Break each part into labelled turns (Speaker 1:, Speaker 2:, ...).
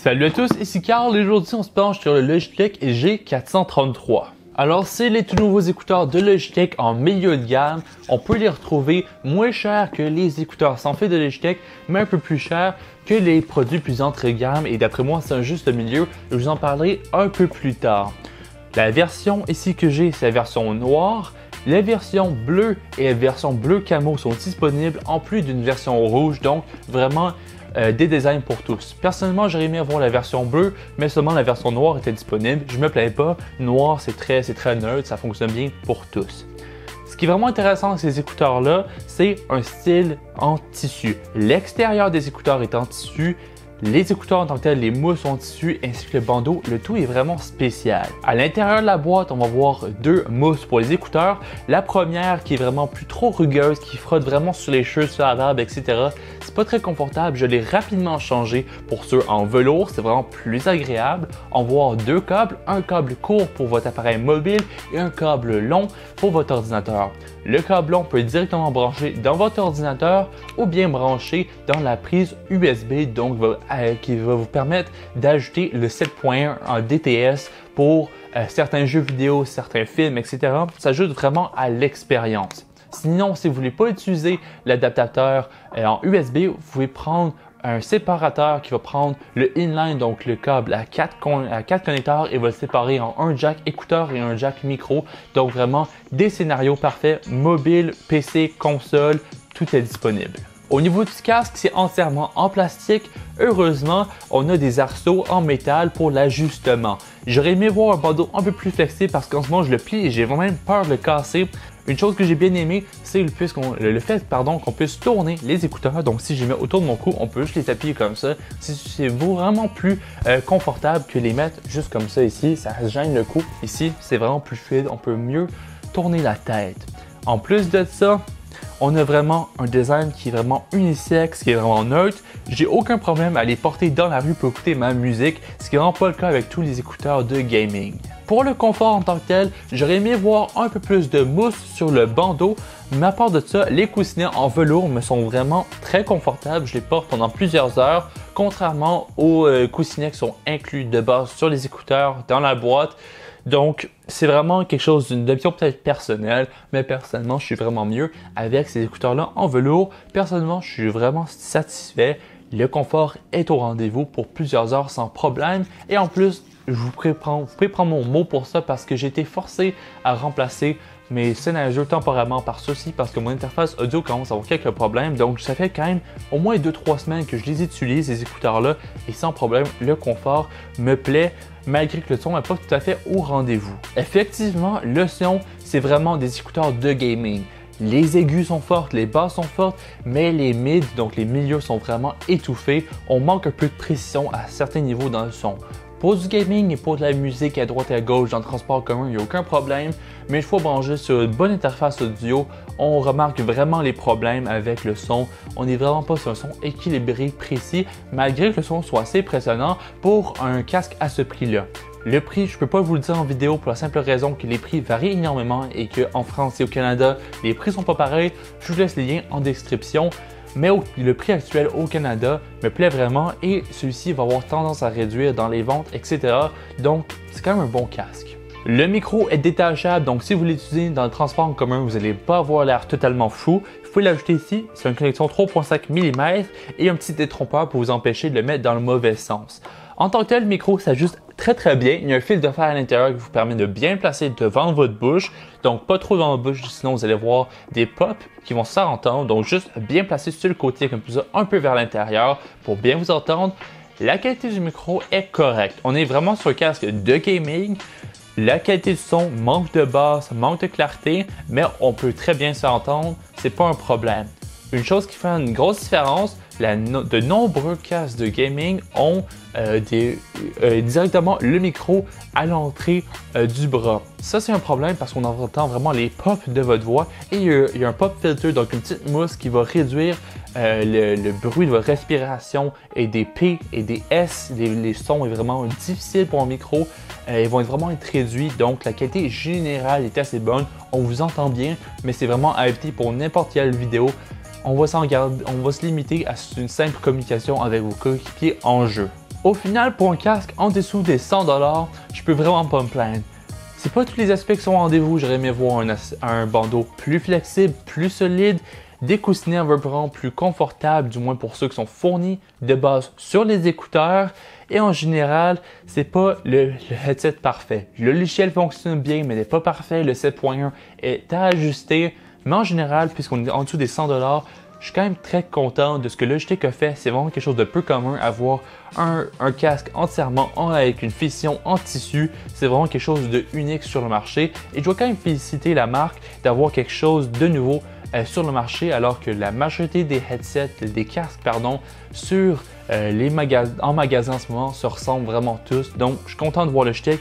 Speaker 1: Salut à tous, ici Carl et aujourd'hui on se penche sur le Logitech G433. Alors c'est les tout nouveaux écouteurs de Logitech en milieu de gamme. On peut les retrouver moins chers que les écouteurs sans fil de Logitech, mais un peu plus chers que les produits plus entrée de gamme et d'après moi c'est un juste milieu. Je vous en parlerai un peu plus tard. La version ici que j'ai, c'est la version noire. La version bleue et la version bleu camo sont disponibles en plus d'une version rouge, donc vraiment des designs pour tous. Personnellement, j'aurais aimé avoir la version bleue, mais seulement la version noire était disponible. Je me plains pas, noir c'est très neutre, ça fonctionne bien pour tous. Ce qui est vraiment intéressant avec ces écouteurs-là, c'est un style en tissu. L'extérieur des écouteurs est en tissu. Les écouteurs en tant que tels, les mousses en tissu ainsi que le bandeau, le tout est vraiment spécial. À l'intérieur de la boîte, on va voir deux mousses pour les écouteurs. La première qui est vraiment plus trop rugueuse, qui frotte vraiment sur les cheveux, sur la barbe, etc. C'est pas très confortable, je l'ai rapidement changé pour ceux en velours, c'est vraiment plus agréable. On va voir deux câbles, un câble court pour votre appareil mobile et un câble long pour votre ordinateur. Le câble long peut être directement branché dans votre ordinateur ou bien branché dans la prise USB, donc qui va vous permettre d'ajouter le 7.1 en DTS pour certains jeux vidéo, certains films, etc. Ça ajoute vraiment à l'expérience. Sinon, si vous ne voulez pas utiliser l'adaptateur en USB, vous pouvez prendre un séparateur qui va prendre le inline, donc le câble à 4 connecteurs et va le séparer en un jack écouteur et un jack micro. Donc vraiment des scénarios parfaits, mobile, PC, console, tout est disponible. Au niveau du casque, c'est entièrement en plastique. Heureusement, on a des arceaux en métal pour l'ajustement. J'aurais aimé voir un bandeau un peu plus flexible parce qu'en ce moment je le plie et j'ai vraiment peur de le casser. Une chose que j'ai bien aimé, c'est le fait qu'on puisse tourner les écouteurs. Donc si je les mets autour de mon cou, on peut juste les appuyer comme ça. C'est vraiment plus confortable que les mettre juste comme ça ici. Ça gêne le cou. Ici, c'est vraiment plus fluide. On peut mieux tourner la tête. En plus de ça, on a vraiment un design qui est vraiment unisexe, qui est vraiment neutre. J'ai aucun problème à les porter dans la rue pour écouter ma musique, ce qui n'est vraiment pas le cas avec tous les écouteurs de gaming. Pour le confort en tant que tel, j'aurais aimé voir un peu plus de mousse sur le bandeau, mais à part de ça, les coussinets en velours me sont vraiment très confortables. Je les porte pendant plusieurs heures, contrairement aux coussinets qui sont inclus de base sur les écouteurs dans la boîte. Donc, c'est vraiment quelque chose d'une option peut-être personnelle, mais personnellement, je suis vraiment mieux avec ces écouteurs-là en velours. Personnellement, je suis vraiment satisfait. Le confort est au rendez-vous pour plusieurs heures sans problème. Et en plus, vous pouvez prendre mon mot pour ça parce que j'ai été forcé à remplacer mes scénarios temporairement par ceci parce que mon interface audio commence à avoir quelques problèmes. Donc, ça fait quand même au moins 2-3 semaines que je les utilise, ces écouteurs-là, et sans problème, le confort me plaît malgré que le son n'est pas tout à fait au rendez-vous. Effectivement, le son, c'est vraiment des écouteurs de gaming. Les aigus sont fortes, les basses sont fortes, mais les mids, donc les milieux, sont vraiment étouffés. On manque un peu de précision à certains niveaux dans le son. Pour du gaming et pour de la musique à droite et à gauche dans le transport commun, il n'y a aucun problème, mais une fois branché sur une bonne interface audio, on remarque vraiment les problèmes avec le son. On n'est vraiment pas sur un son équilibré, précis, malgré que le son soit assez impressionnant pour un casque à ce prix-là. Le prix, je ne peux pas vous le dire en vidéo pour la simple raison que les prix varient énormément et qu'en France et au Canada, les prix ne sont pas pareils. Je vous laisse les liens en description. Mais le prix actuel au Canada me plaît vraiment et celui-ci va avoir tendance à réduire dans les ventes, etc. Donc, c'est quand même un bon casque. Le micro est détachable, donc si vous l'utilisez dans le transport en commun, vous n'allez pas avoir l'air totalement fou. Vous pouvez l'ajouter ici, c'est une connexion 3.5 mm et un petit détrompeur pour vous empêcher de le mettre dans le mauvais sens. En tant que tel, le micro s'ajuste très bien. Il y a un fil de fer à l'intérieur qui vous permet de bien placer devant votre bouche. Donc pas trop dans votre bouche, sinon vous allez voir des pops qui vont s'entendre. Donc juste bien placé sur le côté comme ça, un peu vers l'intérieur pour bien vous entendre. La qualité du micro est correcte. On est vraiment sur un casque de gaming. La qualité du son manque de basse, manque de clarté, mais on peut très bien s'entendre. C'est pas un problème. Une chose qui fait une grosse différence, de nombreux casques de gaming ont directement le micro à l'entrée du bras. Ça, c'est un problème parce qu'on entend vraiment les pops de votre voix et il y a un pop filter, donc une petite mousse qui va réduire le bruit de votre respiration et des P et des S. Les sons sont vraiment difficiles pour un micro. Ils vont vraiment être réduits, donc la qualité générale est assez bonne. On vous entend bien, mais c'est vraiment adapté pour n'importe quelle vidéo. On va se limiter à une simple communication avec vos coéquipiers en jeu. Au final, pour un casque en dessous des 100$, je peux vraiment pas me plaindre. C'est pas tous les aspects qui sont au rendez-vous, j'aurais aimé voir un bandeau plus flexible, plus solide, des coussinets vraiment plus confortables, du moins pour ceux qui sont fournis de base sur les écouteurs. Et en général, c'est pas le headset parfait. Le logiciel fonctionne bien, mais n'est pas parfait. Le 7.1 est à ajuster. Mais en général, puisqu'on est en dessous des 100$, je suis quand même très content de ce que Logitech a fait. C'est vraiment quelque chose de peu commun, avoir un casque entièrement avec une finition en tissu. C'est vraiment quelque chose de unique sur le marché. Et je dois quand même féliciter la marque d'avoir quelque chose de nouveau sur le marché, alors que la majorité des headsets, des casques, pardon, sur en magasin en ce moment se ressemblent vraiment tous. Donc, je suis content de voir Logitech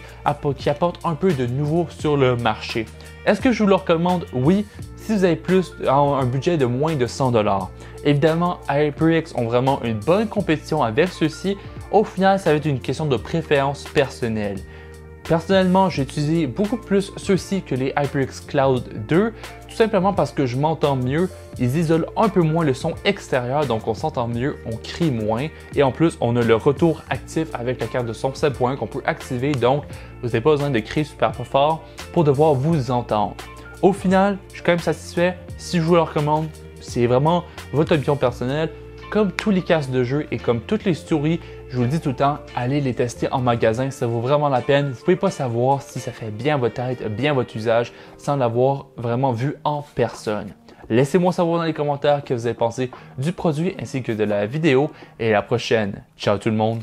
Speaker 1: qui apporte un peu de nouveau sur le marché. Est-ce que je vous le recommande? Oui, si vous avez un budget de moins de 100$. Évidemment, HyperX ont vraiment une bonne compétition avec ceux-ci. Au final, ça va être une question de préférence personnelle. Personnellement, j'ai utilisé beaucoup plus ceux-ci que les HyperX Cloud 2, tout simplement parce que je m'entends mieux. Ils isolent un peu moins le son extérieur, donc on s'entend mieux, on crie moins. Et en plus, on a le retour actif avec la carte de son 7.1 qu'on peut activer, donc vous n'avez pas besoin de crier super fort pour devoir vous entendre. Au final, je suis quand même satisfait. Si je vous le recommande, c'est vraiment votre opinion personnelle. Comme tous les casques de jeu et comme toutes les souris, je vous le dis tout le temps, allez les tester en magasin, ça vaut vraiment la peine. Vous ne pouvez pas savoir si ça fait bien votre tête, bien votre usage, sans l'avoir vraiment vu en personne. Laissez-moi savoir dans les commentaires ce que vous avez pensé du produit ainsi que de la vidéo et à la prochaine. Ciao tout le monde!